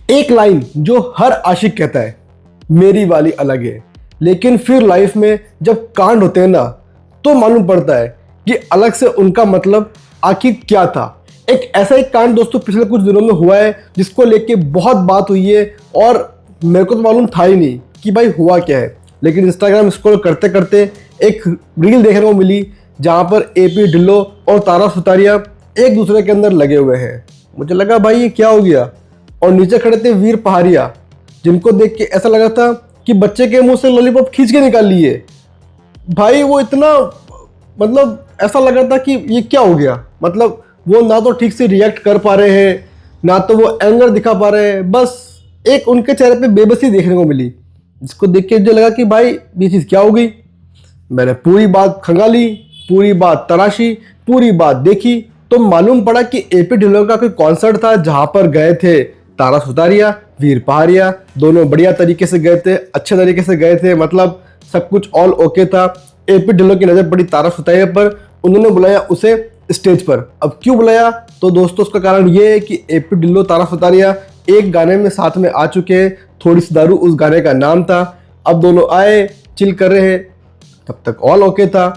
एक लाइन जो हर आशिक कहता है, मेरी वाली अलग है। लेकिन फिर लाइफ में जब कांड होते हैं ना, तो मालूम पड़ता है कि अलग से उनका मतलब आखिर क्या था। एक ऐसा एक कांड दोस्तों पिछले कुछ दिनों में हुआ है जिसको लेके बहुत बात हुई है, और मेरे को तो मालूम था ही नहीं कि भाई हुआ क्या है। लेकिन इंस्टाग्राम स्क्रॉल करते करते एक रील देखने को मिली जहाँ पर एपी ढिल्लो और तारा सुतारिया एक दूसरे के अंदर लगे हुए हैं। मुझे लगा भाई ये क्या हो गया, और नीचे खड़े थे वीर पहाड़िया, जिनको देख के ऐसा लगा था कि बच्चे के मुंह से लॉलीपॉप खींच के निकाल लिए। भाई वो इतना मतलब ऐसा लगा था कि ये क्या हो गया। मतलब वो ना तो ठीक से रिएक्ट कर पा रहे हैं, ना तो वो एंगर दिखा पा रहे हैं, बस एक उनके चेहरे पे बेबसी देखने को मिली, जिसको देख के मुझे लगा कि भाई ये चीज़ क्या हो गई। मैंने पूरी बात खंगाली, पूरी बात तराशी, पूरी बात देखी, तो मालूम पड़ा कि एपी ढिल्लों का कोई कॉन्सर्ट था जहां पर गए थे तारा सुतारिया, वीर पहाड़िया, दोनों बढ़िया तरीके से गए थे, अच्छे तरीके से गए थे, मतलब सब कुछ ऑल ओके था। एपी ढिल्लों की नज़र पड़ी तारा सुतारिया पर, उन्होंने बुलाया उसे स्टेज पर। अब क्यों बुलाया, तो दोस्तों उसका कारण ये है कि एपी ढिल्लो तारा सुतारिया एक गाने में साथ में आ चुके हैं, थोड़ी सी दारू उस गाने का नाम था। अब दोनों आए, चिल कर रहे हैं, तब तक ऑल ओके था।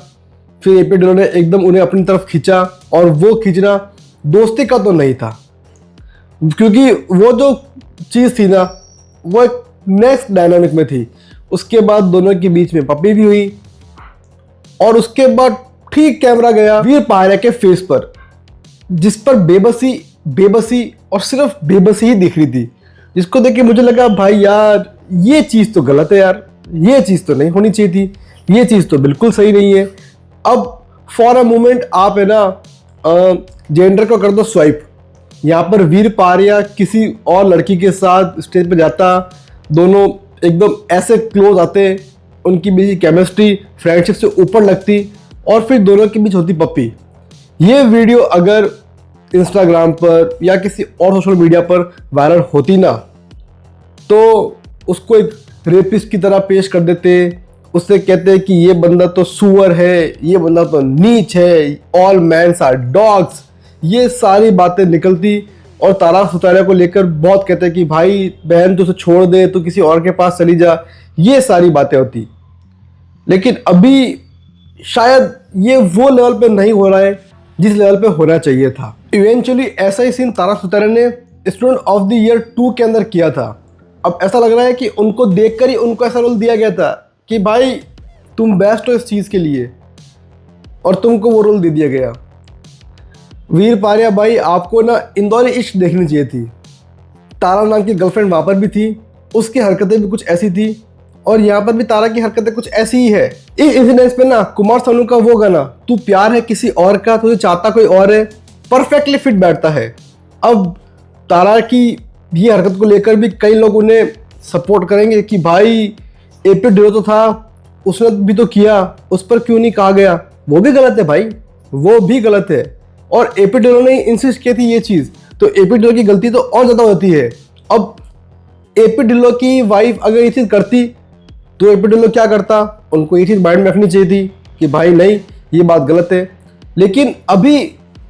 फिर एपी ढिल्लो ने एकदम उन्हें अपनी तरफ खींचा, और वो खींचना दोस्ती का तो नहीं था, क्योंकि वो जो चीज़ थी ना वो एक नेक्स्ट डायनामिक में थी। उसके बाद दोनों के बीच में पप्पी भी हुई, और उसके बाद ठीक कैमरा गया वीर पहाड़िया के फेस पर, जिस पर बेबसी बेबसी और सिर्फ बेबसी ही दिख रही थी, जिसको देख के मुझे लगा भाई यार ये चीज़ तो गलत है यार, ये चीज़ तो नहीं होनी चाहिए थी, ये चीज़ तो बिल्कुल सही नहीं है। अब फॉर अ मोमेंट आप है ना जेंडर को कर दो स्वाइप। यहाँ पर वीर पहाड़िया किसी और लड़की के साथ स्टेज पे जाता, दोनों एकदम ऐसे क्लोज आते, उनकी बीच केमिस्ट्री फ्रेंडशिप से ऊपर लगती, और फिर दोनों के बीच होती पप्पी। ये वीडियो अगर इंस्टाग्राम पर या किसी और सोशल मीडिया पर वायरल होती ना, तो उसको एक रेपिस्ट की तरह पेश कर देते, उससे कहते हैं कि ये बंदा तो सुअर है, ये बंदा तो नीच है, ऑल मैन्स आर डॉग्स, ये सारी बातें निकलती। और तारा सुतारिया को लेकर बहुत कहते हैं कि भाई बहन तू उसे छोड़ दे, तो किसी और के पास चली जा, ये सारी बातें होती। लेकिन अभी शायद ये वो लेवल पे नहीं हो रहा है जिस लेवल पे होना चाहिए था। इवेंचुअली ऐसा ही सीन तारा सुतारिया ने स्टूडेंट ऑफ द ईयर 2 के अंदर किया था। अब ऐसा लग रहा है कि उनको देखकर ही उनको ऐसा रोल दिया गया था कि भाई तुम बेस्ट हो इस चीज़ के लिए, और तुमको वो रोल दे दिया गया। वीर पहाड़िया भाई आपको ना इंदौरी इश्क देखनी चाहिए थी। तारा नाम की गर्लफ्रेंड वहाँ पर भी थी, उसकी हरकतें भी कुछ ऐसी थी, और यहाँ पर भी तारा की हरकतें कुछ ऐसी ही है। इस इंसिडेंस पे ना कुमार सानू का वो गाना तू प्यार है किसी और का, तुझे चाहता कोई और है, परफेक्टली फिट बैठता है। अब तारा की ये हरकत को लेकर भी कई लोग उन्हें सपोर्ट करेंगे कि भाई एपी ढिल्लो तो था, उसने भी तो किया, उस पर क्यों नहीं कहा गया। वो भी गलत है भाई, वो भी गलत है, और एपी ढिल्लो ने इंसिस्ट की थी ये चीज़, तो एपी ढिल्लो की गलती तो और ज़्यादा होती है। अब एपी ढिल्लो की वाइफ अगर ये चीज़ करती तो एपी ढिल्लो क्या करता, उनको ये चीज़ माइंड में रखनी चाहिए थी कि भाई नहीं ये बात गलत है। लेकिन अभी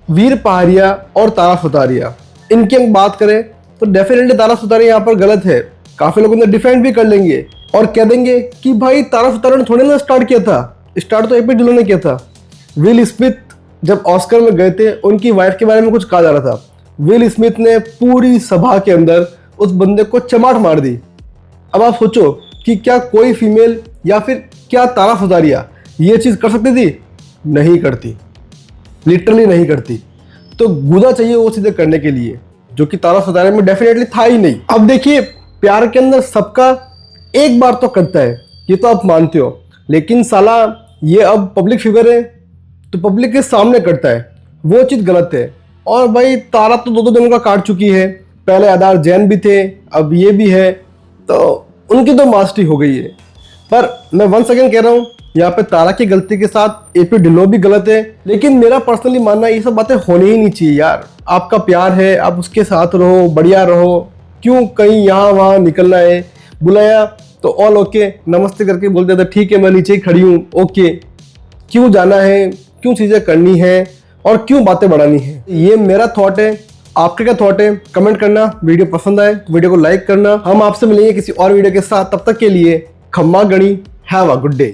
वीर पहाड़िया और तारा सुतारिया इनकी हम बात करें तो डेफिनेटली तारा सुतारिया यहाँ पर गलत है। काफ़ी लोग उन्हें डिफेंड भी कर लेंगे और कह देंगे कि भाई तारा सुतारिया ने थोड़े ना स्टार्ट किया था, स्टार्ट तो एपी ढिल्लो ने किया था। विल स्मिथ जब ऑस्कर में गए थे, उनकी वाइफ के बारे में कुछ कहा जा रहा था, विल स्मिथ ने पूरी सभा के अंदर उस बंदे को चमाट मार दी। अब आप सोचो कि क्या कोई फीमेल या फिर क्या तारा सुतारिया ये चीज़ कर सकती थी? नहीं करती, लिटरली नहीं करती। तो गुदा चाहिए वो चीज़ें करने के लिए, जो कि तारा सुतारिया में डेफिनेटली था ही नहीं। अब देखिए प्यार के अंदर सबका एक बार तो करता है, ये तो आप मानते हो, लेकिन साला ये अब पब्लिक फिगर है तो पब्लिक के सामने करता है, वो चीज़ गलत है। और भाई तारा तो दो जनों का काट चुकी है, पहले आधार जैन भी थे, अब ये भी है, तो उनकी तो मास्टरी हो गई है। पर मैं वन सेकेंड कह रहा हूँ, यहाँ पे तारा की गलती के साथ एपी ढिल्लो भी गलत है। लेकिन मेरा पर्सनली मानना है ये सब बातें होनी ही नहीं चाहिए यार। आपका प्यार है, आप उसके साथ रहो, बढ़िया रहो, क्यों कहीं यहाँ वहाँ निकलना है। बुलाया तो ऑल ओके, नमस्ते करके बोल देता ठीक है मैं नीचे ही खड़ी हूँ, ओके। क्यों जाना है, क्यों चीज़ें करनी है और क्यों बातें बढ़ानी है, ये मेरा थॉट है। आपका क्या थॉट है कमेंट करना। वीडियो पसंद आए वीडियो को लाइक करना। हम आपसे मिलेंगे किसी और वीडियो के साथ, तब तक के लिए खम्मा गणी, हैव अ गुड डे।